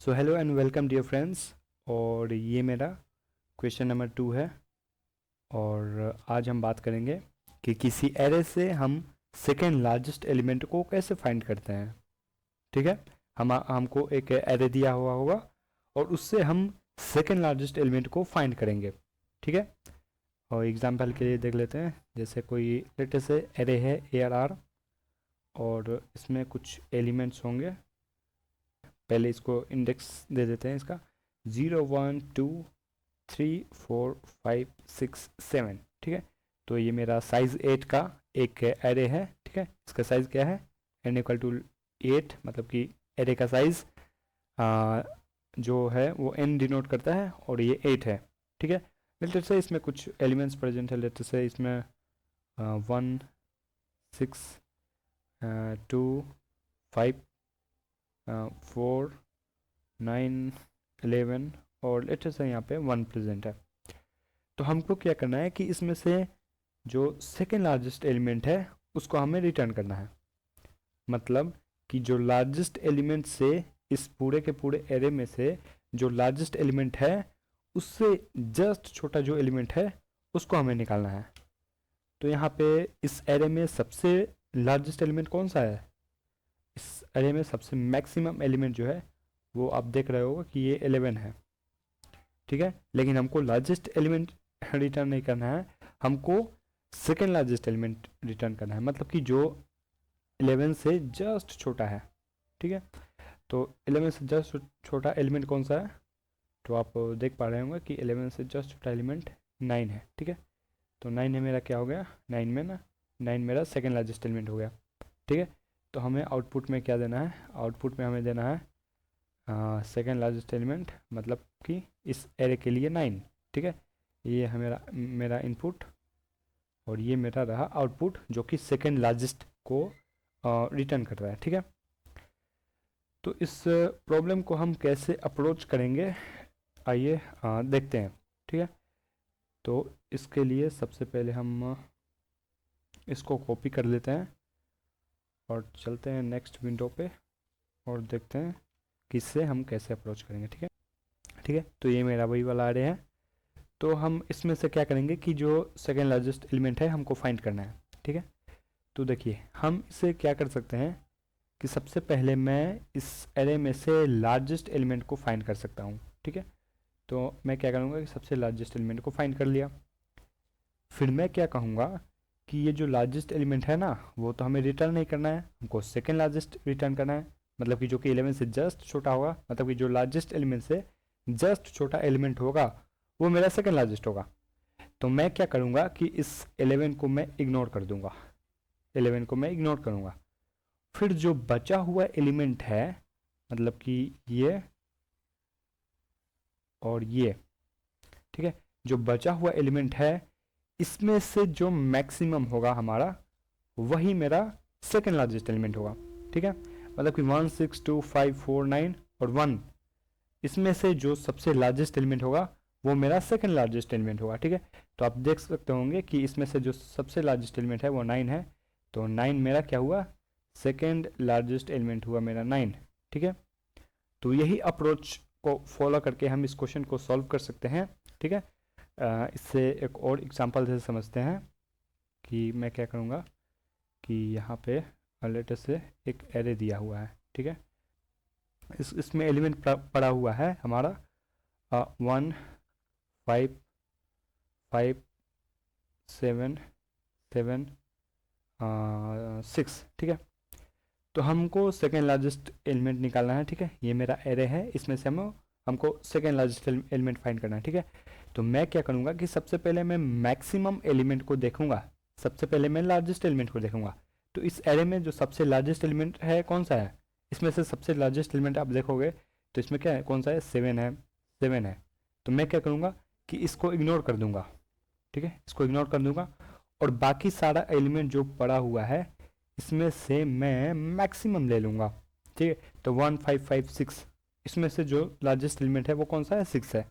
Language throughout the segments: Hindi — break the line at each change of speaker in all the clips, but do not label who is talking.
So hello and welcome dear friends. और ये मेरा क्वेश्चन नंबर 2 है। और आज हम बात करेंगे कि किसी एरे से हम सेकेंड लार्जेस्ट एलिमेंट को कैसे फाइंड करते हैं। ठीक है, हमको एक एरे दिया हुआ होगा और उससे हम सेकेंड लार्जेस्ट एलिमेंट को फाइंड करेंगे। ठीक है, और एग्जांपल के लिए देख लेते हैं। जैसे कोई लेटर से एरे है ARR और इसमें कुछ एलिमेंट्स होंगे। पहले इसको इंडेक्स दे देते हैं इसका 0 1 2 3 4 5 6 7। ठीक है, तो ये मेरा साइज 8 का एक एरे है। ठीक है, इसका साइज क्या है, n इक्वल टू 8, मतलब कि एरे का साइज जो है वो n डिनोट करता है और ये 8 है। ठीक है, लेटर से इसमें कुछ एलिमेंट्स प्रेजेंट है। लेटर से इसमें 1 6 2 5 4 9 11 और लेटर से यहाँ पे 1 प्रेजेंट है। तो हमको क्या करना है कि इसमें से जो सेकेंड लार्जेस्ट एलिमेंट है उसको हमें रिटर्न करना है। मतलब कि जो लार्जेस्ट एलिमेंट से इस पूरे के पूरे एरे में से जो लार्जेस्ट एलिमेंट है उससे जस्ट छोटा जो एलिमेंट है उसको हमें निकालना है। तो यहाँ पे इस एरे में सबसे लार्जेस्ट एलिमेंट कौन सा है, इस एरे में सबसे मैक्सिमम एलिमेंट जो है वो आप देख रहे होगा कि ये 11 है। ठीक है, लेकिन हमको लार्जेस्ट एलिमेंट रिटर्न नहीं करना है, हमको सेकेंड लार्जेस्ट एलिमेंट रिटर्न करना है, मतलब कि जो 11 से जस्ट छोटा है। ठीक है, तो 11 से जस्ट छोटा एलिमेंट कौन सा है, तो आप देख पा रहे होंगे कि 11 से जस्ट छोटा एलिमेंट 9 है। ठीक है, तो 9 है मेरा क्या हो गया, 9 में ना 9 मेरा सेकेंड लार्जेस्ट एलिमेंट हो गया। ठीक है, तो हमें आउटपुट में क्या देना है, आउटपुट में हमें देना है सेकेंड लार्जेस्ट एलिमेंट, मतलब कि इस एरे के लिए 9। ठीक है, ये है मेरा इनपुट और ये मेरा रहा आउटपुट जो कि सेकेंड लार्जेस्ट को रिटर्न कर रहा है। ठीक है, तो इस प्रॉब्लम को हम कैसे अप्रोच करेंगे आइए देखते हैं। ठीक है, तो इसके लिए सबसे पहले हम इसको कॉपी कर लेते हैं और चलते हैं नेक्स्ट विंडो पे और देखते हैं कि इससे हम कैसे अप्रोच करेंगे। ठीक है, ठीक है, तो ये मेरा वही वाला एरे है। तो हम इसमें से क्या करेंगे कि जो सेकेंड लार्जेस्ट एलिमेंट है हमको फाइंड करना है। ठीक है, तो देखिए हम इसे क्या कर सकते हैं कि सबसे पहले मैं इस एरे में से लार्जेस्ट एलिमेंट को फाइंड कर सकता हूँ। ठीक है, तो मैं क्या करूँगा कि सबसे लार्जेस्ट एलिमेंट को फाइंड कर लिया। फिर मैं क्या कहूँगा कि ये जो लार्जेस्ट एलिमेंट है ना वो तो हमें रिटर्न नहीं करना है, हमको सेकेंड लार्जेस्ट रिटर्न करना है, मतलब कि जो कि 11 से जस्ट छोटा होगा, मतलब कि जो लार्जेस्ट एलिमेंट से जस्ट छोटा एलिमेंट होगा वो मेरा सेकेंड लार्जेस्ट होगा। तो मैं क्या करूँगा कि इस 11 को मैं इग्नोर कर दूंगा, 11 को मैं इग्नोर करूँगा। फिर जो बचा हुआ एलिमेंट है, मतलब कि ये और ये, ठीक है, जो बचा हुआ एलिमेंट है इसमें से जो मैक्सिमम होगा हमारा वही मेरा सेकेंड लार्जेस्ट एलिमेंट होगा। ठीक है, मतलब कि 1 6 2 5 4 9 और 1, इसमें से जो सबसे लार्जेस्ट एलिमेंट होगा वो मेरा सेकेंड लार्जेस्ट एलिमेंट होगा। ठीक है, तो आप देख सकते होंगे कि इसमें से जो सबसे लार्जेस्ट एलिमेंट है वो 9 है, तो 9 मेरा क्या हुआ, सेकेंड लार्जेस्ट एलिमेंट हुआ मेरा 9। ठीक है, तो यही अप्रोच को फॉलो करके हम इस क्वेश्चन को सॉल्व कर सकते हैं। ठीक है, इससे एक और एग्जांपल से समझते हैं कि मैं क्या करूँगा कि यहाँ पे लेटर से एक एरे दिया हुआ है। ठीक है, इसमें एलिमेंट पड़ा हुआ है हमारा 1 5 5 7 7 6। ठीक है, तो हमको सेकेंड लार्जेस्ट एलिमेंट निकालना है। ठीक है, ये मेरा एरे है, इसमें से हमको सेकेंड लार्जेस्ट एलिमेंट फाइंड करना है। ठीक है, तो मैं क्या करूँगा कि सबसे पहले मैं मैक्सिमम एलिमेंट को देखूंगा, सबसे पहले मैं लार्जेस्ट एलिमेंट को देखूंगा। तो इस एरे में जो सबसे लार्जेस्ट एलिमेंट है कौन सा है, इसमें से सबसे लार्जेस्ट एलिमेंट आप देखोगे तो इसमें क्या है, कौन सा है, 7 है, 7 है। तो मैं क्या करूँगा कि इसको इग्नोर कर दूंगा। ठीक है, इसको इग्नोर कर दूंगा और बाकी सारा एलिमेंट जो पड़ा हुआ है इसमें से मैं मैक्सिमम ले लूँगा। ठीक है, तो 1 5 5 6, इसमें से जो लार्जेस्ट एलिमेंट है वो कौन सा है, 6 है।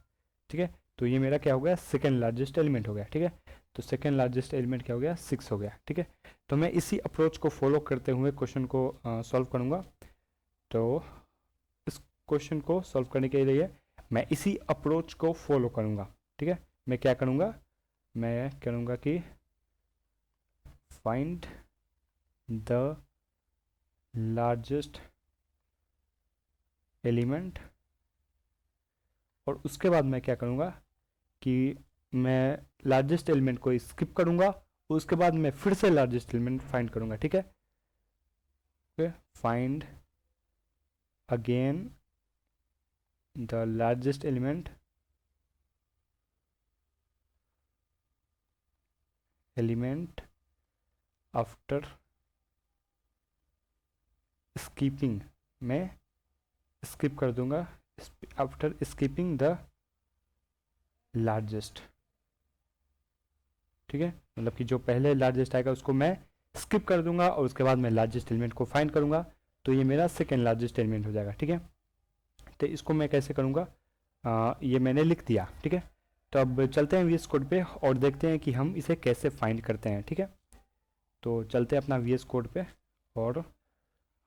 ठीक है, तो ये मेरा क्या हो गया, सेकेंड लार्जेस्ट एलिमेंट हो गया। ठीक है, तो सेकेंड लार्जेस्ट एलिमेंट क्या हो गया, 6 हो गया। ठीक है, तो मैं इसी अप्रोच को फॉलो करते हुए क्वेश्चन को सॉल्व करूँगा। तो इस क्वेश्चन को सॉल्व करने के लिए मैं इसी अप्रोच को फॉलो करूँगा। ठीक है, मैं क्या करूँगा, मैं करूँगा कि फाइंड द लार्जेस्ट एलिमेंट, और उसके बाद मैं क्या करूँगा कि मैं लार्जेस्ट एलिमेंट को स्किप करूँगा, उसके बाद मैं फिर से लार्जेस्ट एलिमेंट फाइंड करूँगा। ठीक है, find again the largest element after skipping, मैं स्किप कर दूंगा आफ्टर स्कीपिंग द लार्जेस्ट। ठीक है, मतलब कि जो पहले लार्जेस्ट आएगा उसको मैं स्किप कर दूंगा और उसके बाद मैं लार्जेस्ट एलिमेंट को फाइंड करूंगा, तो ये मेरा सेकेंड लार्जेस्ट एलिमेंट हो जाएगा। ठीक है, तो इसको मैं कैसे करूंगा, ये मैंने लिख दिया। ठीक है, तो अब चलते हैं VS कोड पे और देखते हैं कि हम इसे कैसे फाइंड करते हैं। ठीक है, तो चलते हैं अपना VS कोड पे और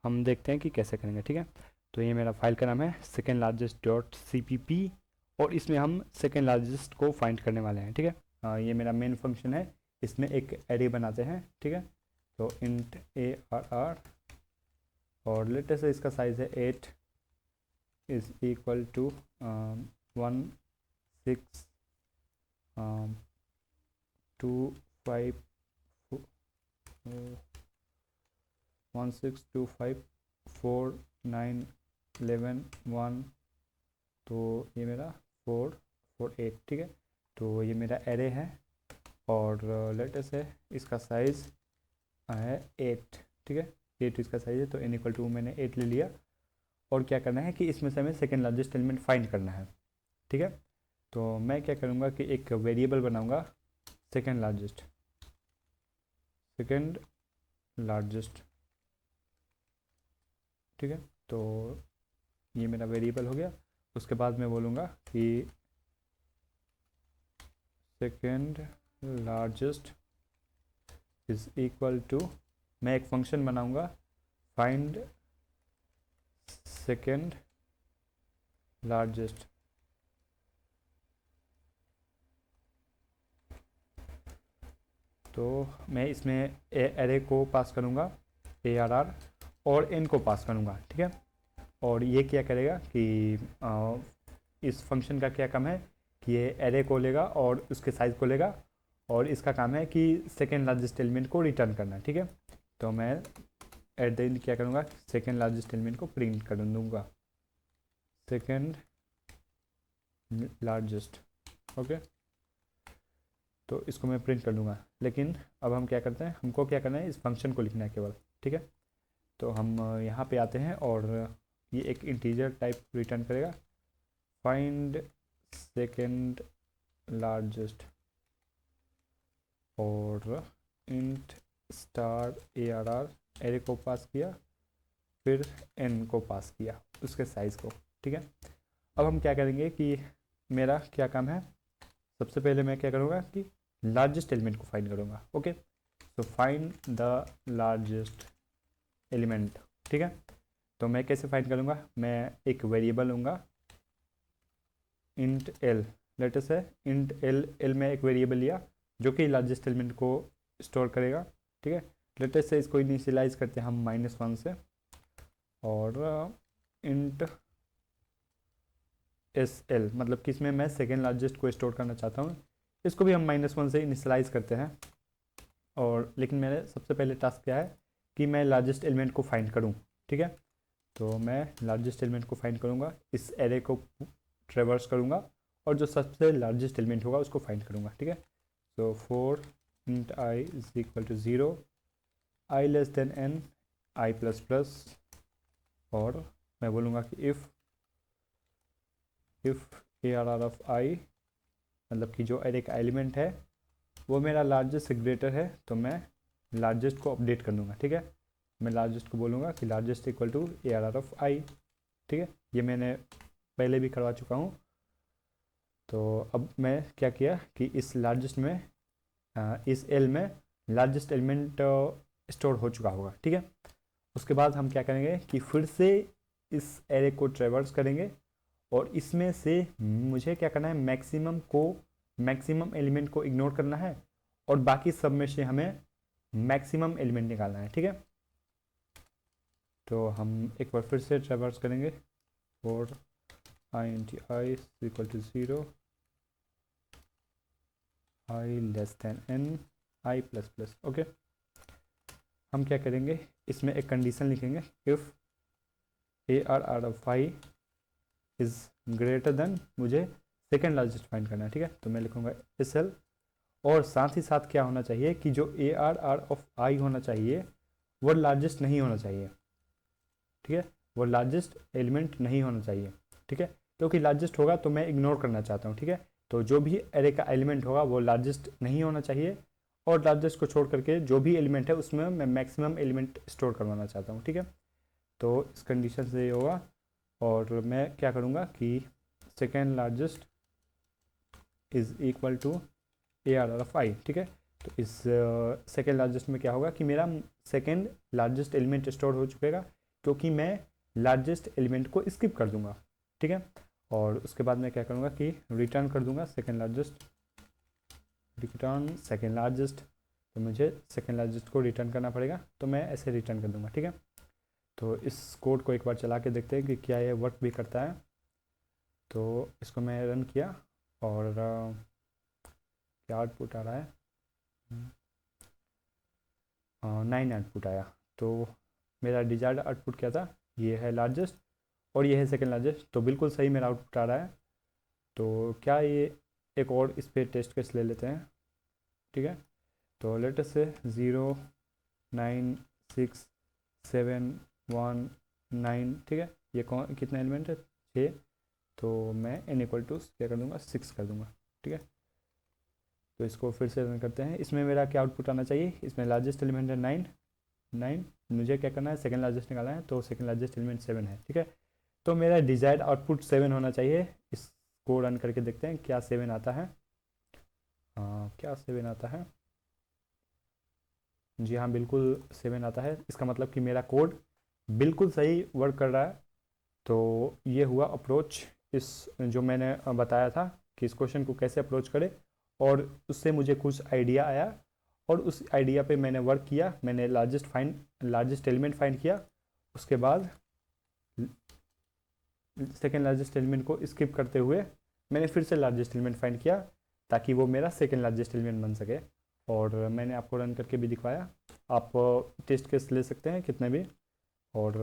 हम देखते हैं कि कैसे करेंगे। ठीक है, तो ये मेरा फाइल का नाम है सेकेंड लार्जेस्ट डॉट CPP और इसमें हम सेकेंड लार्जेस्ट को फाइंड करने वाले हैं। ठीक है, ये मेरा मेन फंक्शन है, इसमें एक एरे बनाते हैं। ठीक है, तो इंट ARR और लेटेस्ट इसका साइज़ है 8 इज़ इक्वल टू 1625 तो ये मेरा 448। ठीक है, तो ये मेरा एरे है और लेटेस्ट है, इसका साइज़ है 8। ठीक है, 8 इसका साइज़ है, तो n इक्वल टू मैंने 8 ले लिया और क्या करना है कि इसमें से हमें सेकेंड लार्जेस्ट एलिमेंट फाइंड करना है। ठीक है, तो मैं क्या करूँगा कि एक वेरिएबल बनाऊँगा सेकेंड लार्जेस्ट, ठीक है, तो ये मेरा वेरिएबल हो गया। उसके बाद मैं बोलूँगा कि second largest is equal to, मैं एक फंक्शन बनाऊँगा फाइंड सेकेंड लार्जेस्ट। तो मैं इसमें एरे को पास करूँगा ARR और n को पास करूँगा। ठीक है, और ये क्या करेगा कि इस फंक्शन का क्या काम है कि ये एरे को लेगा और उसके साइज़ को लेगा और इसका काम है कि सेकेंड लार्जेस्ट एलिमेंट को रिटर्न करना। ठीक है, तो मैं एट द एंड क्या करूँगा, सेकेंड लार्जेस्ट एलिमेंट को प्रिंट कर दूँगा, सेकेंड लार्जेस्ट। ओके, तो इसको मैं प्रिंट कर दूँगा। लेकिन अब हम क्या करते हैं, हमको क्या करना है, इस फंक्शन को लिखना है केवल। ठीक है, तो हम यहाँ पे आते हैं और ये एक इंटीजर टाइप रिटर्न करेगा, फाइंड सेकेंड लार्जेस्ट और इंट स्टार ARR, एरे को पास किया, फिर n को पास किया उसके साइज़ को। ठीक है, अब हम क्या करेंगे कि मेरा क्या काम है, सबसे पहले मैं क्या करूँगा कि लार्जेस्ट एलिमेंट को फाइंड करूँगा। ओके, तो फाइंड द लार्जेस्ट एलिमेंट। ठीक है, तो मैं कैसे फाइंड करूँगा, मैं एक वेरिएबल लूँगा इंट L, लेटेस्ट है इंट L में एक वेरिएबल लिया जो कि लार्जेस्ट एलिमेंट को स्टोर करेगा। ठीक है, लेटेस्ट से इसको इनिशियलाइज करते हैं हम -1 से और इंट SL, मतलब कि इसमें मैं सेकेंड लार्जेस्ट को स्टोर करना चाहता हूँ, इसको भी हम -1 से इनिशियलाइज करते हैं। और लेकिन मेरे सबसे पहले टास्क क्या है कि मैं लार्जेस्ट एलिमेंट को फाइंड करूँ। ठीक है, तो मैं लार्जेस्ट एलिमेंट को फाइंड करूँगा, इस एरे को ट्रेवर्स करूँगा और जो सबसे लार्जेस्ट एलिमेंट होगा उसको फाइंड करूँगा। ठीक है, तो 4 int I is equal to 0, I less than n, I plus plus, और मैं बोलूँगा कि इफ़ ARR ऑफ I, मतलब कि जो एरे का एलिमेंट है वो मेरा लार्जेस्ट से ग्रेटर है, तो मैं लार्जेस्ट को अपडेट कर दूँगा। ठीक है, मैं लार्जेस्ट को बोलूँगा कि largest equal to ARR of I। ठीक है, ये मैंने पहले भी करवा चुका हूँ। तो अब मैं क्या किया कि इस लार्जेस्ट में इस L में लार्जेस्ट एलिमेंट स्टोर हो चुका होगा। ठीक है, उसके बाद हम क्या करेंगे कि फिर से इस एरे को ट्रेवर्स करेंगे और इसमें से मुझे क्या करना है, मैक्सिमम एलिमेंट को इग्नोर करना है और बाकी सब में से हमें मैक्सिमम एलिमेंट निकालना है। ठीक है, तो हम एक बार फिर से ट्रेवर्स करेंगे for i int i equal to 0, i less than n, i plus plus. Okay, हम क्या करेंगे, इसमें एक कंडीशन लिखेंगे, if ARR of i is greater than, मुझे सेकेंड लार्जेस्ट फाइंड करना है। ठीक है, तो मैं लिखूँगा SL, और साथ ही साथ क्या होना चाहिए कि जो ARR ऑफ i होना चाहिए वो लार्जेस्ट नहीं होना चाहिए। ठीक है, वो लार्जेस्ट एलिमेंट नहीं होना चाहिए। ठीक है, क्योंकि लार्जेस्ट होगा तो मैं इग्नोर करना चाहता हूँ। ठीक है, तो जो भी एरे का एलिमेंट होगा वो लार्जेस्ट नहीं होना चाहिए, और लार्जेस्ट को छोड़ करके जो भी एलिमेंट है उसमें मैं मैक्सिमम एलिमेंट स्टोर करवाना चाहता हूँ। ठीक है, तो इस कंडीशन से ये होगा, और मैं क्या करूँगा कि second largest is equal to ARR of i। ठीक है, तो इस सेकेंड लार्जेस्ट में क्या होगा कि मेरा सेकेंड लार्जेस्ट एलिमेंट स्टोर हो चुकेगा, क्योंकि मैं लार्जेस्ट एलिमेंट को स्किप कर दूंगा। ठीक है, और उसके बाद मैं क्या करूँगा कि रिटर्न कर दूंगा second largest, return second largest, तो मुझे सेकेंड लार्जेस्ट को रिटर्न करना पड़ेगा, तो मैं ऐसे रिटर्न कर दूंगा। ठीक है, तो इस कोड को एक बार चला के देखते हैं कि क्या ये वर्क भी करता है। तो इसको मैं रन किया और क्या आउटपुट आ रहा है, 9 आउटपुट आया। तो मेरा डिजायर्ड आउटपुट क्या था, ये है लार्जेस्ट और ये है सेकेंड लार्जेस्ट, तो बिल्कुल सही मेरा आउटपुट आ रहा है। तो क्या ये एक और इस पर टेस्ट केस ले लेते हैं। ठीक है, तो लेट से 0 9 6 7 1 9। ठीक है, ये कौन कितना एलिमेंट है, 6, तो मैं n इक्वल टू क्या कर दूँगा, 6 कर दूँगा। ठीक है, तो इसको फिर से रन करते हैं। इसमें मेरा क्या आउटपुट आना चाहिए, इसमें लार्जेस्ट एलिमेंट है 9, मुझे क्या करना है, सेकेंड लार्जेस्ट निकालना है, तो सेकेंड लार्जेस्ट एलिमेंट 7 है। ठीक है, तो मेरा डिजायर्ड आउटपुट 7 होना चाहिए। इसको रन करके देखते हैं क्या 7 आता है। क्या 7 आता है, जी हाँ, बिल्कुल 7 आता है। इसका मतलब कि मेरा कोड बिल्कुल सही वर्क कर रहा है। तो ये हुआ अप्रोच, इस जो मैंने बताया था कि इस क्वेश्चन को कैसे अप्रोच करें, और उससे मुझे कुछ आइडिया आया, और उस आइडिया पे मैंने वर्क किया। मैंने लार्जेस्ट एलिमेंट फाइंड किया, उसके बाद सेकेंड लार्जेस्ट एलिमेंट को स्किप करते हुए मैंने फिर से लार्जेस्ट एलिमेंट फाइंड किया, ताकि वो मेरा सेकेंड लार्जेस्ट एलिमेंट बन सके। और मैंने आपको रन करके भी दिखाया। आप टेस्ट केस ले सकते हैं कितने भी, और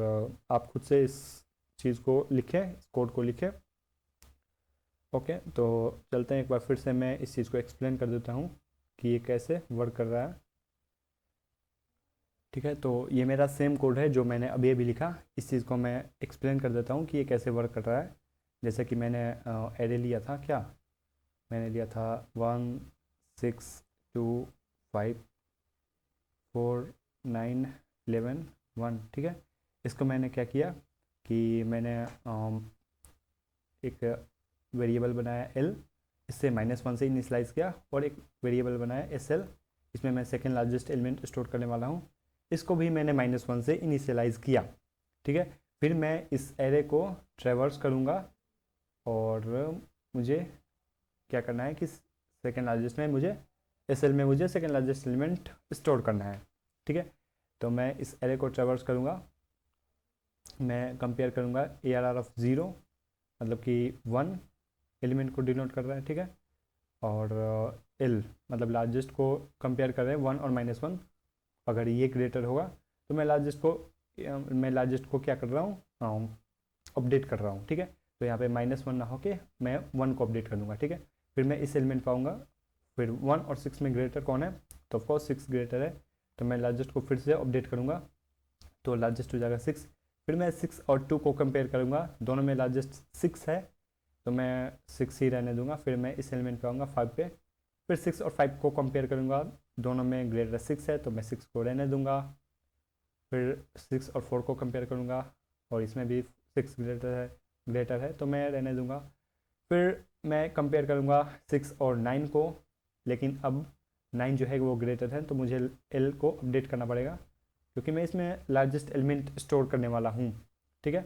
आप खुद से इस चीज़ को लिखें, इस कोड को लिखें। ओके, तो चलते हैं एक बार फिर से मैं इस चीज़ को एक्सप्लेन कर देता हूँ कि ये कैसे वर्क कर रहा है। ठीक है, तो ये मेरा सेम कोड है जो मैंने अभी अभी लिखा। इस चीज़ को मैं एक्सप्लेन कर देता हूँ कि ये कैसे वर्क कर रहा है। जैसे कि मैंने एरे लिया था, क्या मैंने लिया था 1 6 2 5 4 9 11 1। ठीक है, इसको मैंने क्या किया कि मैंने एक वेरिएबल बनाया l, इससे -1 से इनिशलाइज़ किया, और एक वेरिएबल बनाया SL, इसमें मैं सेकेंड लार्जेस्ट एलिमेंट स्टोर करने वाला हूँ। इसको भी मैंने -1 से इनिशियलाइज़ किया। ठीक है, फिर मैं इस एरे को ट्रेवर्स करूँगा, और मुझे क्या करना है कि सेकेंड लार्जेस्ट में मुझे SL में मुझे सेकेंड लार्जेस्ट एलिमेंट स्टोर करना है। ठीक है, तो मैं इस एरे को ट्रेवर्स करूँगा, मैं कंपेयर करूँगा ARR ऑफ 0, मतलब कि 1 एलिमेंट को डिनोट कर रहा है। ठीक है, और L मतलब लार्जेस्ट को कंपेयर कर रहे हैं 1 और -1। अगर ये ग्रेटर होगा तो मैं लार्जेस्ट को क्या कर रहा हूँ, अपडेट कर रहा हूँ। ठीक है, तो यहाँ पे -1 ना होके मैं 1 को अपडेट कर दूँगा। ठीक है, फिर मैं इस एलिमेंट पाऊँगा, फिर 1 और 6 में ग्रेटर कौन है, तो ऑफकोर्स 6 ग्रेटर है, तो मैं लार्जेस्ट को फिर से अपडेट करूँगा, तो लार्जेस्ट हो जाएगा 6। फिर मैं 6 और 2 को कंपेयर करूँगा, दोनों में लार्जेस्ट 6 है, तो मैं 6 ही रहने दूंगा। फिर मैं इस एलिमेंट पे आऊँगा 5 पे, फिर 6 और 5 को कंपेयर करूँगा, दोनों में ग्रेटर 6 है, तो मैं 6 को रहने दूंगा। फिर 6 और 4 को कंपेयर करूँगा, और इसमें भी 6 ग्रेटर है, तो मैं रहने दूंगा। फिर मैं कंपेयर करूँगा 6 और 9 को, लेकिन अब 9 जो है वो ग्रेटर है, तो मुझे L को अपडेट करना पड़ेगा, क्योंकि मैं इसमें लार्जेस्ट एलिमेंट स्टोर करने वाला हूँ। ठीक है,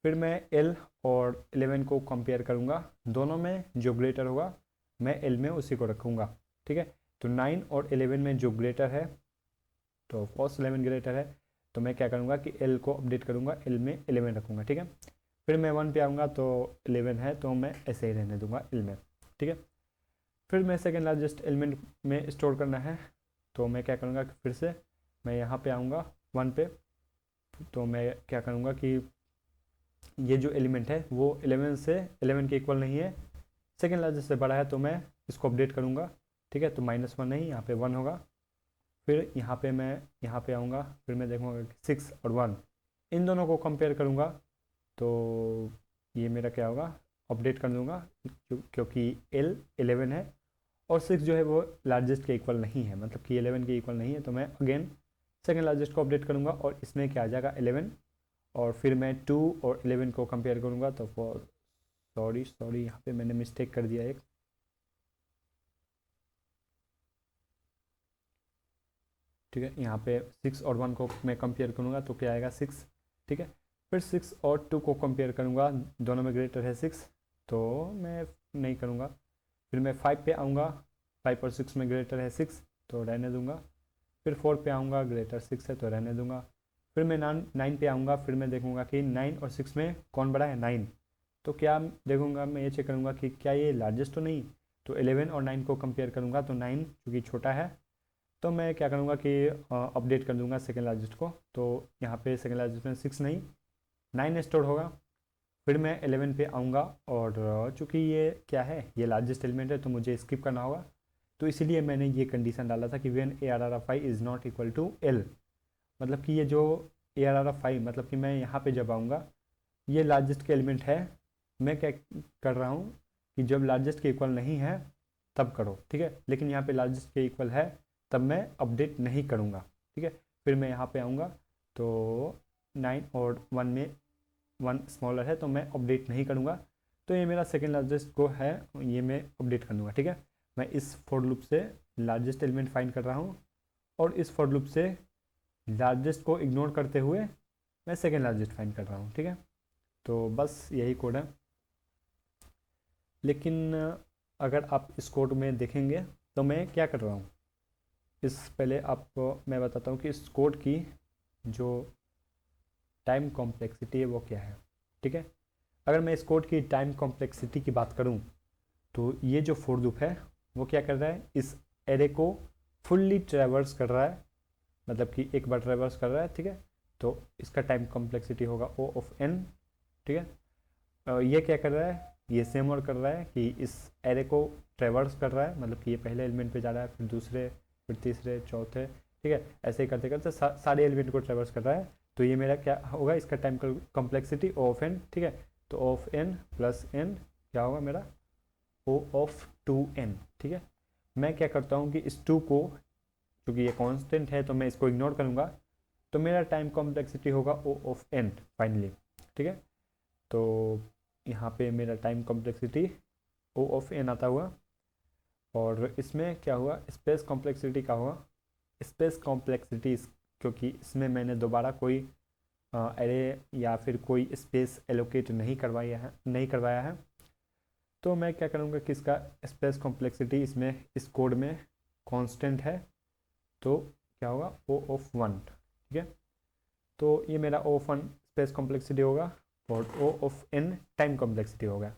फिर मैं एल और 11 को कंपेयर करूँगा, दोनों में जो ग्रेटर होगा मैं एल में उसी को रखूँगा, ठीक है। तो 9 और 11 में जो ग्रेटर है, तो फर्स्ट 11 ग्रेटर है, तो मैं क्या करूँगा कि एल को अपडेट करूँगा, एल में 11 रखूँगा, ठीक है। फिर मैं 1 पे आऊँगा तो 11 है तो मैं ऐसे ही रहने दूँगा एल में, ठीक है। फिर मैं सेकेंड लार्जेस्ट एलिमेंट में स्टोर करना है, तो मैं क्या करूँगा कि फिर से मैं यहाँ पे आऊँगा 1 पे, तो मैं क्या करूँगा कि ये जो एलिमेंट है वो 11 से 11 के इक्वल नहीं है, सेकेंड लार्जेस्ट से बड़ा है, तो मैं इसको अपडेट करूँगा, ठीक है। तो -1 नहीं, यहाँ पे 1 होगा। फिर यहाँ पे मैं यहाँ पे आऊँगा, फिर मैं देखूँगा कि 6 और 1 इन दोनों को कंपेयर करूँगा, तो ये मेरा क्या होगा, अपडेट कर दूँगा, क्योंकि एल 11 है और 6 जो है वो लार्जेस्ट के इक्वल नहीं है, मतलब कि 11 के इक्वल नहीं है, तो मैं अगेन सेकेंड लार्जेस्ट को अपडेट करूँगा और इसमें क्या आ जाएगा 11, और फिर मैं 2 और 11 को कंपेयर करूँगा, तो सॉरी यहाँ पे मैंने मिस्टेक कर दिया एक, ठीक है। यहाँ पे 6 और 1 को मैं कंपेयर करूँगा तो क्या आएगा 6, ठीक है। फिर 6 और 2 को कंपेयर करूँगा, दोनों में ग्रेटर है 6, तो मैं नहीं करूँगा। फिर मैं 5 पे आऊँगा, 5 और 6 में ग्रेटर है 6, तो रहने दूँगा। फिर 4 पे आऊँगा, ग्रेटर 6 है तो रहने दूँगा। फिर मैं 9 पे आऊँगा, फिर मैं देखूँगा कि 9 और 6 में कौन बड़ा है, 9, तो क्या देखूँगा, मैं ये चेक करूँगा कि क्या ये लार्जेस्ट तो नहीं, तो 11 और 9 को कंपेयर करूँगा, तो 9 चूँकि छोटा है, तो मैं क्या करूँगा कि अपडेट कर दूँगा सेकेंड लार्जेस्ट को, तो यहाँ पे सेकेंड लार्जेस्ट में 6 नहीं 9 स्टोर होगा। फिर मैं 11 पे आऊँगा, और चूँकि ये क्या है, ये लार्जेस्ट एलिमेंट है तो मुझे स्किप करना होगा, तो इसीलिए मैंने ये कंडीशन डाला था कि when ARR(i) is not equal to L, मतलब कि ये जो ARR(i) मतलब कि मैं यहाँ पे जब आऊँगा, ये लार्जेस्ट के एलिमेंट है, मैं क्या कर रहा हूँ कि जब लार्जेस्ट के इक्वल नहीं है तब करो, ठीक है। लेकिन यहाँ पे लार्जेस्ट के इक्वल है तब मैं अपडेट नहीं करूँगा, ठीक है। फिर मैं यहाँ पे आऊँगा, तो 9 और 1 में 1 स्मॉलर है, तो मैं अपडेट नहीं करूँगा, तो ये मेरा सेकेंड लार्जेस्ट को है, ये मैं अपडेट कर दूँगा, ठीक है। मैं इस फॉर लूप से लार्जेस्ट एलिमेंट फाइंड कर रहा हूँ, और इस फॉर लूप से लार्जेस्ट को इग्नोर करते हुए मैं सेकेंड लार्जेस्ट फाइंड कर रहा हूँ, ठीक है। तो बस यही कोड है। लेकिन अगर आप इस कोड में देखेंगे तो मैं क्या कर रहा हूँ, इस पहले आपको मैं बताता हूँ कि इस कोड की जो टाइम कॉम्प्लेक्सिटी है वो क्या है, ठीक है। अगर मैं इस कोड की टाइम कॉम्प्लेक्सिटी की बात करूँ, तो ये जो फॉर लूप है वो क्या कर रहा है, इस एरे को फुल्ली ट्रैवर्स कर रहा है, मतलब कि एक बार ट्रैवर्स कर रहा है, ठीक है। तो इसका टाइम कॉम्प्लेक्सिटी होगा O ऑफ n, ठीक है। ये क्या कर रहा है, ये सेम और कर रहा है कि इस एरे को ट्रैवर्स कर रहा है, मतलब कि ये पहले एलिमेंट पे जा रहा है, फिर दूसरे, फिर तीसरे, चौथे, ठीक है। ऐसे ही करते करते सारे एलिमेंट को ट्रैवर्स कर रहा है, तो ये मेरा क्या होगा, इसका time complexity O of n, ठीक है। तो O of n plus n क्या होगा मेरा, O ऑफ 2n, ठीक है। मैं क्या करता हूँ कि इस 2 को, क्योंकि ये कांस्टेंट है तो मैं इसको इग्नोर करूँगा, तो मेरा टाइम कॉम्प्लेक्सिटी होगा O ऑफ n फाइनली, ठीक है। तो यहाँ पे मेरा time complexity O of n आता हुआ, और इसमें क्या हुआ, स्पेस कॉम्प्लेक्सिटी का हुआ, स्पेस कॉम्प्लेक्सिटी, क्योंकि इसमें मैंने दोबारा कोई एरे या फिर कोई स्पेस एलोकेट नहीं करवाया है, तो मैं क्या करूँगा कि इसका स्पेस कॉम्प्लेक्सिटी इसमें इस कोड में कांस्टेंट है, तो क्या होगा O ऑफ 1, ठीक है। तो ये मेरा O ऑफ 1 स्पेस कॉम्प्लेक्सिटी होगा, और O of n time complexity होगा।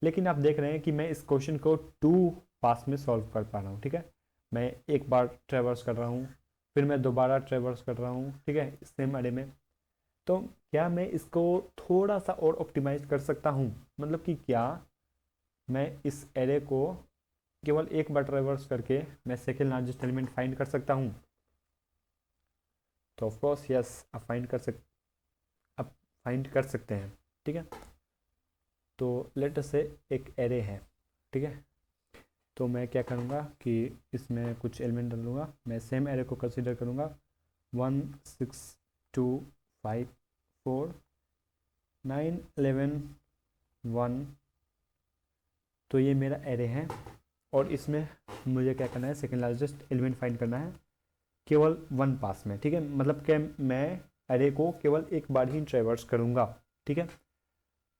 लेकिन आप देख रहे हैं कि मैं इस क्वेश्चन को 2 पास में सॉल्व कर पा रहा हूँ, ठीक है। मैं एक बार ट्रेवर्स कर रहा हूँ, फिर मैं दोबारा ट्रेवर्स कर रहा हूँ, ठीक है, सेम एरे में। तो क्या मैं इसको थोड़ा सा और ऑप्टिमाइज कर सकता हूँ, मतलब कि क्या मैं इस एरे को केवल एक बार ट्रेवर्स करके मैं सेकेंड लार्जेस्ट एलिमेंट फाइंड कर सकता हूँ, तो ऑफकोर्स यस, आप फाइंड कर सकते हैं, ठीक है। तो लेट से एक एरे है, ठीक है, तो मैं क्या करूँगा कि इसमें कुछ एलिमेंट डालूँगा, मैं सेम एरे को कंसीडर करूँगा 1 6 2 5 4 9 11 1, तो ये मेरा एरे है, और इसमें मुझे क्या करना है, सेकेंड लार्जेस्ट एलिमेंट फाइंड करना है केवल 1 पास में, ठीक है। मतलब कि मैं एरे को केवल एक बार ही ट्रेवर्स करूँगा, ठीक है।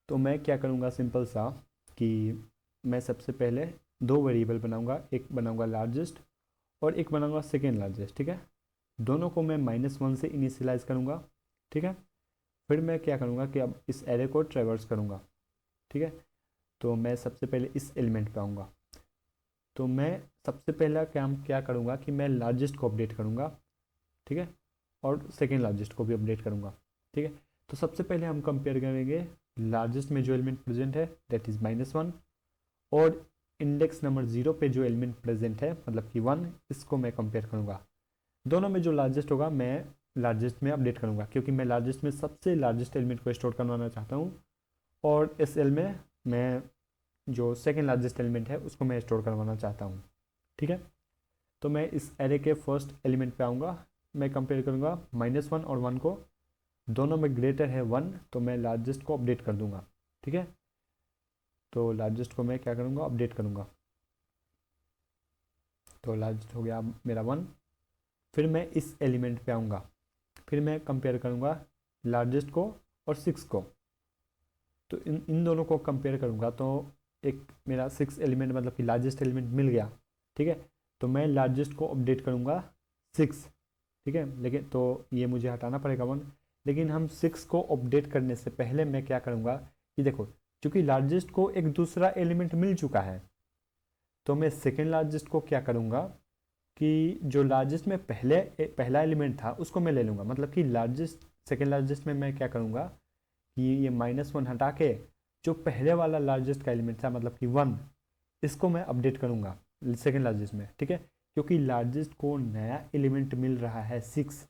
तो मैं क्या करूँगा सिंपल सा कि मैं सबसे पहले दो वेरिएबल बनाऊँगा, एक बनाऊँगा लार्जेस्ट और एक बनाऊँगा सेकेंड लार्जेस्ट, ठीक है। दोनों को मैं -1 से इनिशियलाइज़ करूँगा, ठीक है। फिर मैं क्या करूँगा कि अब इस एरे को ट्रैवर्स करूँगा, ठीक है। तो मैं सबसे पहले इस एलिमेंट पे आऊँगा, तो मैं सबसे पहला काम क्या करूँगा कि मैं लार्जेस्ट को अपडेट करूँगा, ठीक है, और सेकेंड लार्जेस्ट को भी अपडेट करूँगा, ठीक है। तो सबसे पहले हम कंपेयर करेंगे लार्जेस्ट में जो एलिमेंट प्रेजेंट है दैट इज़ -1, और इंडेक्स नंबर 0 पे जो एलिमेंट प्रेजेंट है मतलब कि 1, इसको मैं कंपेयर करूँगा। दोनों में जो लार्जेस्ट होगा मैं लार्जेस्ट में अपडेट करूँगा, क्योंकि मैं लार्जेस्ट में सबसे लार्जेस्ट एलिमेंट को स्टोर करवाना चाहता हूँ, और इस एल में मैं जो सेकेंड लार्जेस्ट एलिमेंट है उसको मैं स्टोर करवाना चाहता हूँ, ठीक है। तो मैं इस एरे के फर्स्ट एलिमेंट पे आऊँगा, मैं कंपेयर करूँगा -1 और 1 को, दोनों में ग्रेटर है 1, तो मैं लार्जेस्ट को अपडेट कर दूँगा, ठीक है। तो लार्जेस्ट को मैं क्या करूँगा, अपडेट करूँगा। तो लार्जेस्ट हो गया मेरा 1। फिर मैं इस एलिमेंट पे आऊँगा, फिर मैं कंपेयर करूँगा लार्जेस्ट को और 6 को। तो इन इन दोनों को कंपेयर करूँगा तो एक मेरा 6 एलिमेंट मतलब कि लार्जेस्ट एलिमेंट मिल गया, ठीक है। तो मैं लार्जेस्ट को अपडेट करूँगा 6, ठीक है। लेकिन तो ये मुझे हटाना पड़ेगा 1, लेकिन हम 6 को अपडेट करने से पहले मैं क्या करूँगा कि देखो, चूँकि लार्जेस्ट को एक दूसरा एलिमेंट मिल चुका है, तो मैं सेकेंड लार्जेस्ट को क्या करूँगा कि जो लार्जेस्ट में पहला एलिमेंट था उसको मैं ले लूँगा, मतलब कि लार्जेस्ट सेकेंड लार्जेस्ट में मैं क्या करूँगा कि ये -1 हटा के जो पहले वाला लार्जेस्ट का एलिमेंट था मतलब कि 1, इसको मैं अपडेट करूँगा सेकेंड लार्जेस्ट में, ठीक है। क्योंकि लार्जेस्ट को नया एलिमेंट मिल रहा है 6,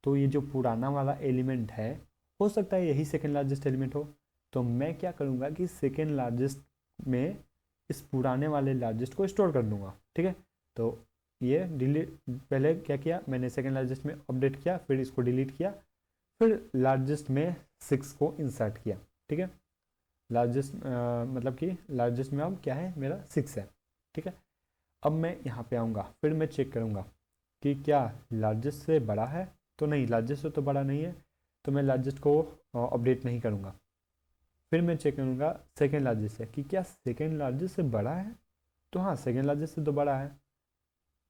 तो ये जो पुराना वाला एलिमेंट है हो सकता है यही सेकेंड लार्जेस्ट एलिमेंट हो। तो मैं क्या करूँगा कि सेकेंड लार्जेस्ट में इस पुराने वाले लार्जेस्ट को स्टोर कर दूँगा, ठीक है। तो ये डिलीट, पहले क्या किया मैंने सेकेंड लार्जेस्ट में अपडेट किया, फिर इसको डिलीट किया, फिर लार्जेस्ट में 6 को इंसर्ट किया, ठीक है। लार्जेस्ट मतलब कि लार्जेस्ट में अब क्या है मेरा 6 है, ठीक है। अब मैं यहाँ पे आऊँगा, फिर मैं चेक करूँगा कि क्या लार्जेस्ट से बड़ा है, तो नहीं, लार्जेस्ट से तो बड़ा नहीं है, तो मैं लार्जेस्ट को अपडेट नहीं करूँगा। फिर मैं चेक करूँगा सेकेंड लार्जेस्ट से कि क्या सेकेंड लार्जेस्ट से बड़ा है, तो हाँ सेकेंड लार्जेस्ट से तो बड़ा है।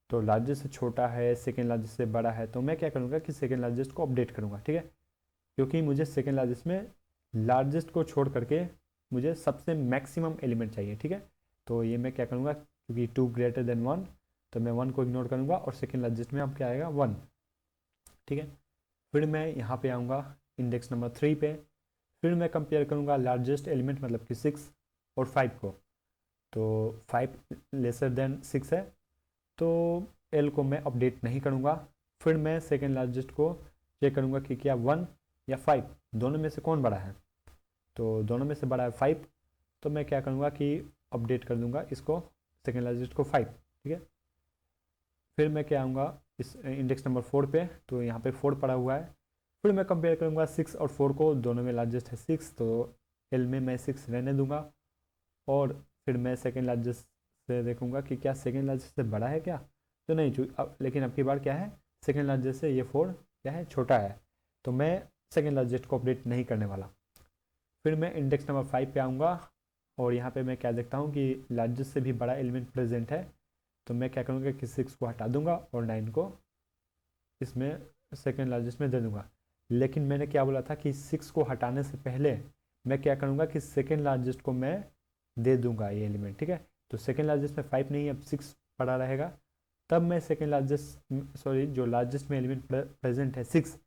तो लार्जेस्ट से छोटा है, सेकेंड लार्जेस्ट से बड़ा है, तो मैं क्या करूँगा कि सेकेंड लार्जेस्ट को अपडेट करूँगा, ठीक है। क्योंकि मुझे सेकेंड लार्जेस्ट में लार्जेस्ट को छोड़ करके मुझे सबसे मैक्सिमम एलिमेंट चाहिए, ठीक है। तो ये मैं क्या करूँगा, क्योंकि 2 ग्रेटर देन 1, तो मैं 1 को इग्नोर करूँगा और सेकेंड लार्जेस्ट में अब क्या आएगा 1, ठीक है। फिर मैं यहाँ पे आऊँगा इंडेक्स नंबर 3 पे, फिर मैं कंपेयर करूँगा लार्जेस्ट एलिमेंट मतलब कि 6 और 5 को। तो 5 लेसर देन 6 है, तो एल को मैं अपडेट नहीं करूँगा। फिर मैं सेकेंड लार्जेस्ट को चेक करूँगा कि क्या 1 या 5 दोनों में से कौन बड़ा है, तो दोनों में से बड़ा है 5, तो मैं क्या करूँगा कि अपडेट कर दूँगा इसको सेकेंड लार्जेस्ट को 5, ठीक है। फिर मैं क्या आऊँगा इस इंडेक्स नंबर 4 पे, तो यहाँ पे 4 पड़ा हुआ है। फिर मैं कंपेयर करूँगा 6 और 4 को, दोनों में लार्जेस्ट है 6, तो एल में मैं 6 रहने दूँगा। और फिर मैं सेकेंड लार्जेस्ट से देखूँगा कि क्या सेकेंड लार्जेस्ट से बड़ा है क्या, तो नहीं, अब लेकिन अब की बार क्या है सेकेंड लार्जेस्ट से ये 4 क्या है छोटा है, तो मैं सेकेंड लार्जेस्ट को अपडेट नहीं करने वाला। फिर मैं इंडेक्स नंबर 5 पे आऊँगा और यहाँ पे मैं क्या देखता हूँ कि लार्जेस्ट से भी बड़ा एलिमेंट प्रेजेंट है, तो मैं क्या करूँगा कि 6 को हटा दूँगा और 9 को इसमें सेकेंड लार्जेस्ट में दे दूँगा। लेकिन मैंने क्या बोला था कि 6 को हटाने से पहले मैं क्या करूँगा कि सेकेंड लार्जेस्ट को मैं दे दूँगा ये एलिमेंट, ठीक है। तो सेकेंड लार्जेस्ट में 5 नहीं, अब 6 पड़ा रहेगा, तब मैं सेकेंड लार्जेस्ट सॉरी जो लार्जेस्ट में एलिमेंट प्रेजेंट है 6,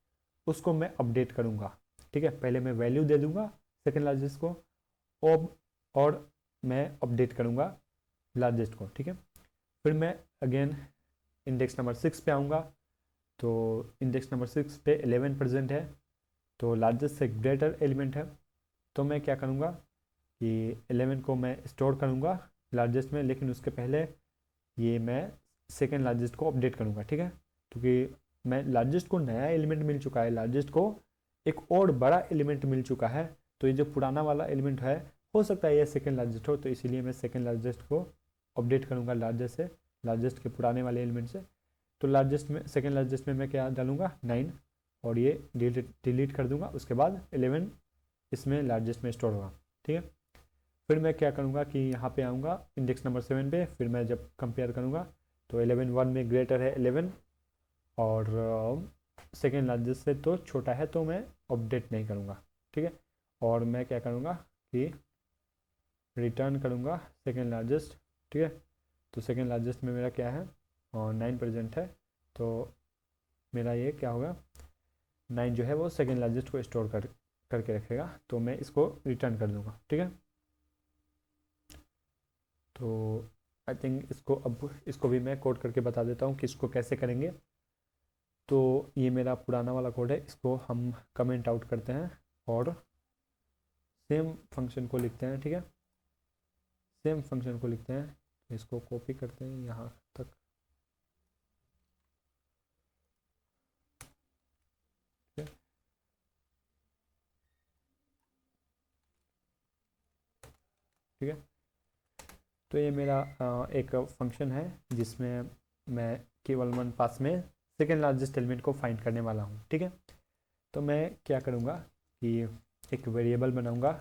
उसको मैं अपडेट करूँगा, ठीक है। पहले मैं वैल्यू दे दूँगा सेकेंड लार्जेस्ट को और मैं अपडेट करूँगा लार्जेस्ट को, ठीक है। फिर मैं अगेन इंडेक्स नंबर 6 पे आऊँगा, तो इंडेक्स नंबर 6 पे 11 प्रेजेंट है, तो लार्जेस्ट से ग्रेटर एलिमेंट है, तो मैं क्या करूँगा कि 11 को मैं स्टोर करूँगा लार्जेस्ट में, लेकिन उसके पहले ये मैं सेकेंड लार्जेस्ट को अपडेट करूँगा, ठीक है। क्योंकि मैं लार्जेस्ट को नया एलिमेंट मिल चुका है, लार्जेस्ट को एक और बड़ा एलिमेंट मिल चुका है, तो ये जो पुराना वाला एलिमेंट है हो सकता है ये सेकेंड लार्जेस्ट हो, तो इसीलिए मैं सेकेंड लार्जेस्ट को अपडेट करूँगा लार्जेस्ट से, लार्जेस्ट के पुराने वाले एलिमेंट से। तो लार्जेस्ट में सेकेंड लार्जेस्ट में मैं क्या डालूँगा 9, और ये डिलीट कर दूँगा, उसके बाद 11 इसमें लार्जेस्ट में स्टोर होगा। ठीक है। फिर मैं क्या करूँगा कि यहाँ पे आऊँगा इंडेक्स नंबर 7 पे, फिर मैं जब कंपेयर करूँगा तो 11 1 में ग्रेटर है 11 और सेकेंड लार्जेस्ट से तो छोटा है, तो मैं अपडेट नहीं करूँगा। ठीक है। और मैं क्या करूँगा कि रिटर्न करूँगा सेकेंड लार्जेस्ट। ठीक है। तो सेकेंड लार्जेस्ट में मेरा क्या है और 9 प्रेजेंट है, तो मेरा ये क्या होगा 9 जो है वो सेकेंड लार्जेस्ट को स्टोर करके रखेगा, तो मैं इसको रिटर्न कर दूँगा। ठीक है। तो आई थिंक इसको भी मैं कोड करके बता देता हूँ कि इसको कैसे करेंगे। तो ये मेरा पुराना वाला कोड है, इसको हम कमेंट आउट करते हैं और सेम फंक्शन को लिखते हैं। ठीक है। सेम फंक्शन को लिखते हैं, इसको कॉपी करते हैं यहाँ तक। ठीक है। तो ये मेरा एक फंक्शन है जिसमें मैं केवल वन पास में सेकेंड लार्जेस्ट एलिमेंट को फाइंड करने वाला हूँ। ठीक है। तो मैं क्या करूँगा कि एक वेरिएबल बनाऊँगा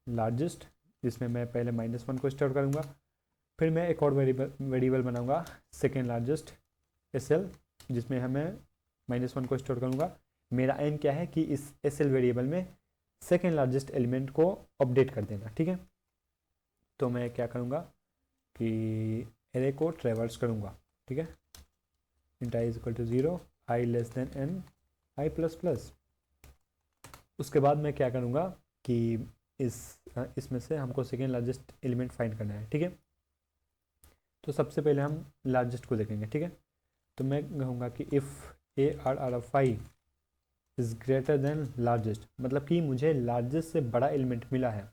लार्जेस्ट, जिसमें मैं पहले -1 को स्टोर करूँगा। फिर मैं एक और वेरिएबल बनाऊँगा सेकेंड लार्जेस्ट SL, जिसमें हमें -1 को स्टोर करूँगा। मेरा एम क्या है कि इस SL वेरिएबल में सेकेंड लार्जेस्ट एलिमेंट को अपडेट कर देना। ठीक है। तो मैं क्या करूँगा कि एरे को ट्रेवर्स करूँगा। ठीक है। Int I is equal to 0, I less than n, I plus plus. उसके बाद मैं क्या करूँगा कि इसमें से हमको सेकेंड लार्जेस्ट एलिमेंट फाइंड करना है। ठीक है। तो सबसे पहले हम लार्जेस्ट को देखेंगे। ठीक है। तो मैं कहूँगा कि if ARR is greater then largest, मतलब कि मुझे लार्जेस्ट से बड़ा एलिमेंट मिला है।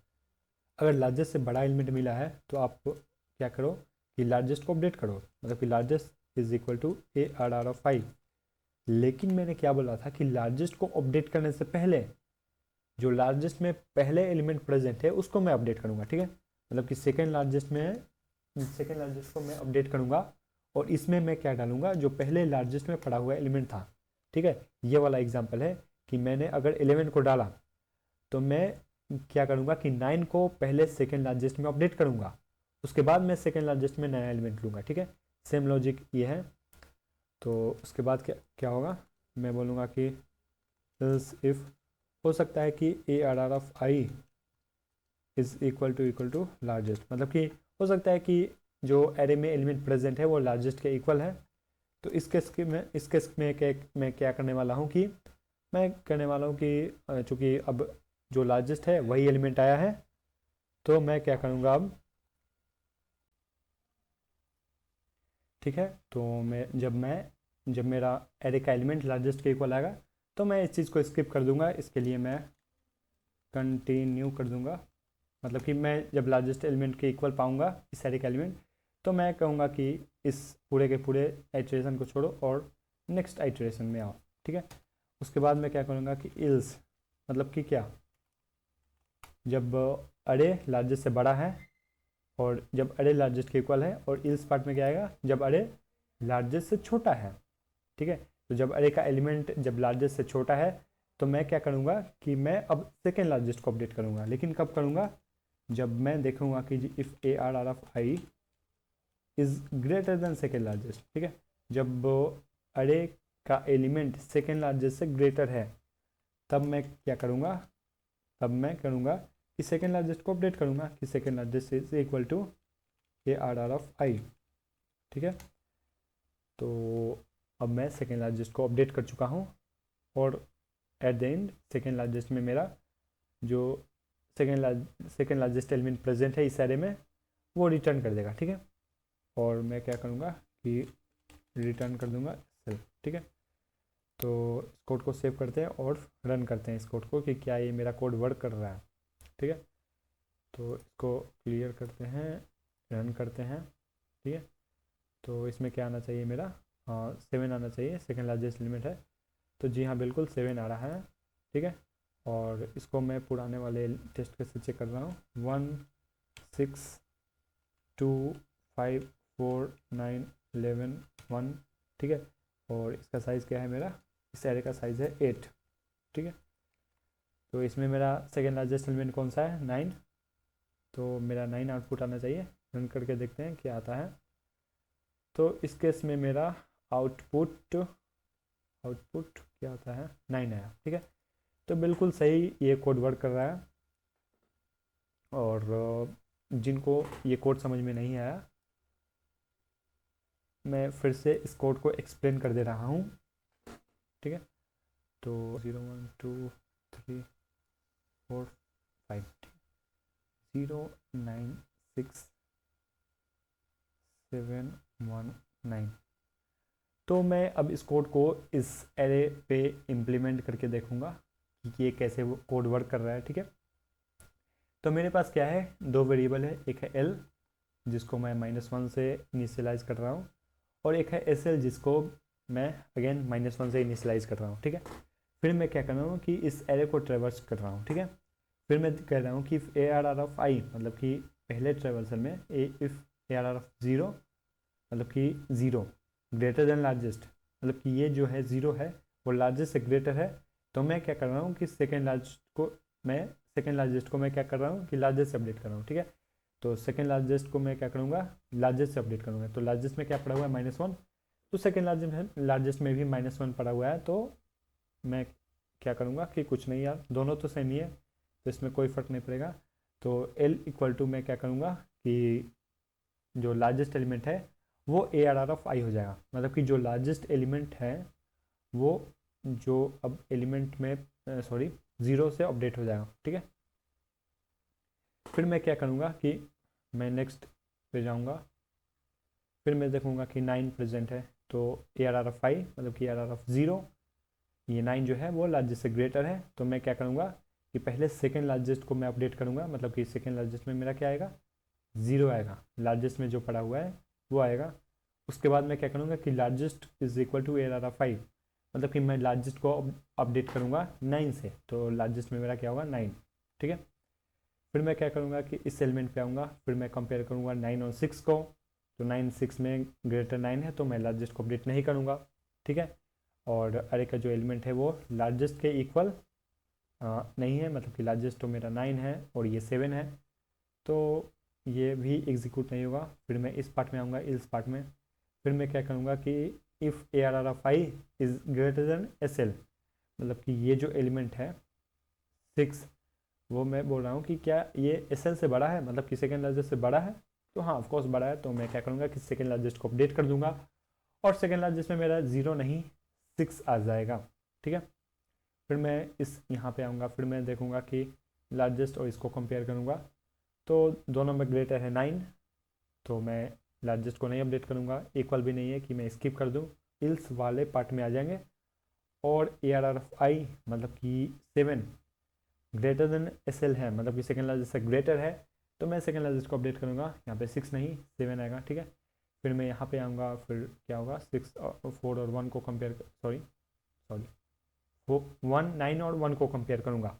अगर लार्जेस्ट से बड़ा एलिमेंट मिला है तो आप क्या करो कि लार्जेस्ट को अपडेट करो, मतलब कि largest is equal to ARR। लेकिन मैंने क्या बोला था कि लार्जेस्ट को अपडेट करने से पहले जो लार्जेस्ट में पहले एलिमेंट प्रेजेंट है उसको मैं अपडेट करूँगा। ठीक है। मतलब कि सेकेंड लार्जेस्ट को मैं अपडेट करूँगा और इसमें मैं क्या डालूंगा जो पहले लार्जेस्ट में पड़ा हुआ एलिमेंट था। ठीक है। ये वाला एग्जाम्पल है कि मैंने अगर 11 को डाला तो मैं क्या करूँगा कि 9 को पहले सेकेंड लार्जेस्ट में अपडेट करूँगा, उसके बाद मैं सेकेंड लार्जेस्ट में नया एलिमेंट लूँगा। ठीक है। सेम लॉजिक ये है। तो उसके बाद क्या क्या होगा, मैं बोलूँगा कि इफ़ हो सकता है कि ARR is equal to largest, मतलब कि हो सकता है कि जो एरे में एलिमेंट प्रेजेंट है वो लार्जेस्ट के इक्वल है। तो इस केस में मैं क्या करने वाला हूँ कि मैं करने वाला हूँ कि चूँकि अब जो लार्जेस्ट है वही एलिमेंट आया है, तो मैं क्या करूँगा अब, ठीक है। तो जब मेरा एरे का एलिमेंट लार्जेस्ट के इक्वल आएगा तो मैं इस चीज़ को स्किप कर दूंगा, इसके लिए मैं कंटिन्यू कर दूंगा। मतलब कि मैं जब लार्जेस्ट एलिमेंट के इक्वल पाऊंगा इस एरे का एलिमेंट, तो मैं कहूँगा कि इस पूरे के पूरे आइटरेशन को छोड़ो और नेक्स्ट आइटरेशन में आओ। ठीक है। उसके बाद मैं क्या करूँगा कि इल्स, मतलब कि क्या, जब अरे लार्जेस्ट से बड़ा है और जब अरे लार्जेस्ट के इक्वल है, और इल्स पार्ट में क्या आएगा जब अरे लार्जेस्ट से छोटा है। ठीक है। तो जब अरे का एलिमेंट जब लार्जेस्ट से छोटा है तो मैं क्या करूँगा कि मैं अब सेकेंड लार्जेस्ट को अपडेट करूँगा, लेकिन कब करूँगा, जब मैं देखूँगा कि if ARR is greater then second largest. ठीक है। जब अरे का एलिमेंट सेकेंड लार्जेस्ट से ग्रेटर है तब मैं क्या करूँगा, तब मैं करूँगा कि सेकेंड लार्जेस्ट को अपडेट करूँगा कि second largest is equal to ARR। ठीक है। तो अब मैं सेकेंड लार्जेस्ट को अपडेट कर चुका हूँ और at the end second largest में मेरा जो सेकेंड लार्जेस्ट एलिमेंट प्रेजेंट है इस एरे में वो रिटर्न कर देगा। ठीक है। और मैं क्या करूँगा कि रिटर्न कर दूँगा सेल्फ। ठीक है। तो इस कोड को सेव करते हैं और रन करते हैं इस कोड को कि क्या ये मेरा कोड वर्क कर रहा है। ठीक है। तो इसको क्लियर करते हैं, रन करते हैं। ठीक है। तो इसमें क्या आना चाहिए मेरा 7 आना चाहिए, सेकेंड लार्जेस्ट एलिमेंट है। तो जी हाँ बिल्कुल 7 आ रहा है। ठीक है। और इसको मैं पुराने वाले टेस्ट केस से चेक कर रहा हूँ, 1 6 2 5 4 9 11 1। ठीक है। और इसका साइज़ क्या है मेरा, इस एरे का साइज़ है 8। ठीक है। तो इसमें मेरा सेकेंड लार्जेस्ट एलिमेंट कौन सा है, 9। तो मेरा 9 आउटपुट आना चाहिए। रन करके देखते हैं क्या आता है। तो इस केस में मेरा आउटपुट आउटपुट क्या आता है, 9 आया। ठीक है, तो बिल्कुल सही ये कोड वर्क कर रहा है। और जिनको ये कोड समझ में नहीं आया, मैं फिर से इस कोड को एक्सप्लेन कर दे रहा हूँ। ठीक है, तो 0 1 2 3 4 5 0 9 6 7 1 9। तो मैं अब इस कोड को इस एरे पे इम्प्लीमेंट करके देखूंगा कि ये कैसे वो कोड वर्क कर रहा है। ठीक है, तो मेरे पास क्या है, दो वेरिएबल है, एक है एल जिसको मैं -1 से इनिशियलाइज कर रहा हूँ, और एक है एस एल जिसको मैं अगेन -1 से इनिशियलाइज कर रहा हूँ। ठीक है, फिर मैं क्या कर रहा हूँ कि इस एरे को ट्रेवर्स कर रहा हूँ। ठीक है, फिर मैं कह रहा हूँ कि A R R of I, मतलब कि पहले ट्रेवर्सल में if A R R of 0, मतलब कि 0 ग्रेटर देन लार्जेस्ट, मतलब कि ये जो है 0 है वो लार्जेस्ट से ग्रेटर है, तो मैं क्या कर रहा हूँ कि सेकेंड लार्जेस्ट को मैं क्या कर रहा हूँ कि लार्जेस्ट से अपडेट कर रहा हूँ। ठीक है, तो सेकेंड लार्जेस्ट को मैं क्या करूँगा, लार्जेस्ट से अपडेट करूँगा। तो लार्जेस्ट में क्या पड़ा हुआ है, -1, तो सेकेंड लार्जेस्ट में भी -1 पड़ा हुआ है। तो मैं क्या करूँगा कि कुछ नहीं यार, दोनों तो सेम ही है, तो इसमें कोई फ़र्क नहीं पड़ेगा। तो L इक्वल टू मैं क्या करूँगा कि जो लार्जेस्ट एलिमेंट है वो ए आर आर ऑफ आई हो जाएगा, मतलब कि जो लार्जेस्ट एलिमेंट है वो जो अब एलिमेंट में 0 से अपडेट हो जाएगा। ठीक है, फिर मैं क्या करूँगा कि मैं नेक्स्ट पे जाऊँगा, फिर मैं देखूँगा कि 9 प्रेजेंट है, तो ए आर आर ऑफ आई मतलब कि ए आर आर ऑफ 0, ये 9 जो है वो लार्जेस्ट से ग्रेटर है, तो मैं क्या करूँगा कि पहले सेकेंड लार्जेस्ट को मैं अपडेट करूँगा, मतलब कि सेकेंड लार्जेस्ट में मेरा क्या आएगा, 0 आएगा, लार्जेस्ट में जो पड़ा हुआ है वो आएगा। उसके बाद मैं क्या करूँगा कि largest is equal to A R R 5, मतलब कि मैं लार्जेस्ट को अपडेट करूँगा 9 से, तो लार्जेस्ट में मेरा क्या होगा, 9। ठीक है, फिर मैं क्या करूँगा कि इस एलिमेंट पे आऊँगा, फिर मैं कंपेयर करूँगा 9 और 6 को, तो 9 6 में ग्रेटर 9 है, तो मैं लार्जेस्ट को अपडेट नहीं करूँगा। ठीक है, और अरे का जो एलिमेंट है वो लार्जेस्ट के इक्वल नहीं है, मतलब कि लार्जेस्ट तो मेरा 9 है और ये 7 है, तो ये भी एग्जीक्यूट नहीं होगा। फिर मैं इस पार्ट में आऊँगा, इस पार्ट में, फिर मैं क्या करूँगा कि if A R R of I is greater than S L, मतलब कि ये जो एलिमेंट है 6, वो मैं बोल रहा हूँ कि क्या ये एस एल से बड़ा है, मतलब कि सेकेंड लार्जेस्ट से बड़ा है, तो हाँ ऑफकोर्स बड़ा है, तो मैं क्या करूँगा कि सेकेंड लार्जेस्ट को अपडेट कर दूंगा, और सेकेंड लार्जेस्ट में मेरा 0 नहीं 6 आ जाएगा। ठीक है, फिर मैं इस यहाँ पे आऊँगा, फिर मैं देखूँगा कि लार्जेस्ट और इसको कंपेयर करूँगा, तो दोनों में ग्रेटर है 9, तो मैं लार्जेस्ट को नहीं अपडेट करूँगा, इक्वल भी नहीं है कि मैं स्किप कर दूँ, इल्स वाले पार्ट में आ जाएंगे, और ए आर आर ऑफ आई मतलब कि 7 ग्रेटर देन एस एल है, मतलब कि सेकेंड लार्जेस्ट से ग्रेटर है, तो मैं सेकेंड लार्जेस्ट को अपडेट करूँगा, यहाँ पे 6 नहीं 7 आएगा। ठीक है, फिर मैं यहाँ पे आऊँगा, फिर क्या होगा 6 और 4 और 1 को कंपेयर, सॉरी 1 9 और 1 को कंपेयर करूँगा,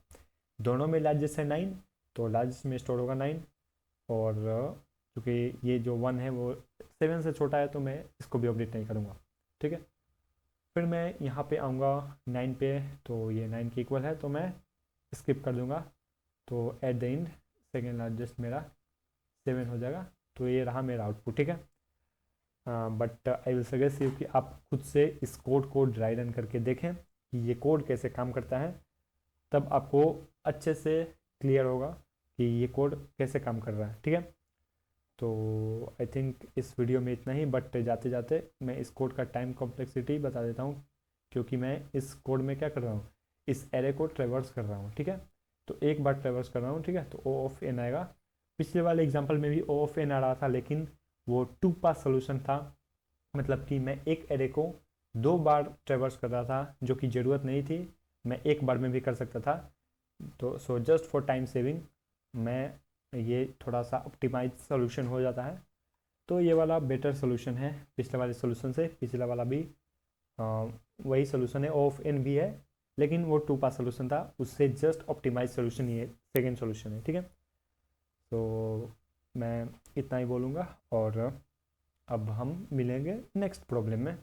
दोनों में लार्जेस्ट है 9, तो लार्जेस्ट में स्टोर होगा 9, और चूँकि ये जो 1 है वो 7 से छोटा है, तो मैं इसको भी अपडेट नहीं करूँगा। ठीक है, फिर मैं यहाँ पे आऊँगा 9 पे, तो ये 9 के इक्वल है, तो मैं स्किप कर दूँगा, तो at the end second largest मेरा 7 हो जाएगा। तो ये रहा मेरा आउटपुट। ठीक है, but I will suggest you कि आप खुद से इस कोड को ड्राई रन करके देखें कि ये कोड कैसे काम करता है, तब आपको अच्छे से क्लियर होगा कि ये कोड कैसे काम कर रहा है। ठीक है, तो आई थिंक इस वीडियो में इतना ही, बट जाते जाते मैं इस कोड का टाइम कॉम्प्लेक्सिटी बता देता हूँ, क्योंकि मैं इस कोड में क्या कर रहा हूँ, इस एरे को ट्रेवर्स कर रहा हूँ। ठीक है, तो एक बार ट्रेवर्स कर रहा हूँ, ठीक है, तो ओ ऑफ एन आएगा। पिछले वाले एग्जाम्पल में भी ओ ऑफ एन आ रहा था, लेकिन वो 2 पास सोल्यूशन था, मतलब कि मैं एक एरे को 2 बार ट्रेवर्स कर रहा था, जो कि ज़रूरत नहीं थी, मैं एक बार में भी कर सकता था। तो so just for time saving मैं ये थोड़ा सा ऑप्टिमाइज सोल्यूशन हो जाता है, तो ये वाला बेटर सोल्यूशन है पिछले वाले सोल्यूशन से। पिछला वाला भी वही सोल्यूशन है, ऑफ एन भी है, लेकिन वो 2 पास सोल्यूशन था, उससे जस्ट ऑप्टिमाइज सोल्यूशन ये सेकेंड सोल्यूशन है। ठीक है, तो मैं इतना ही बोलूँगा, और अब हम मिलेंगे नेक्स्ट प्रॉब्लम में।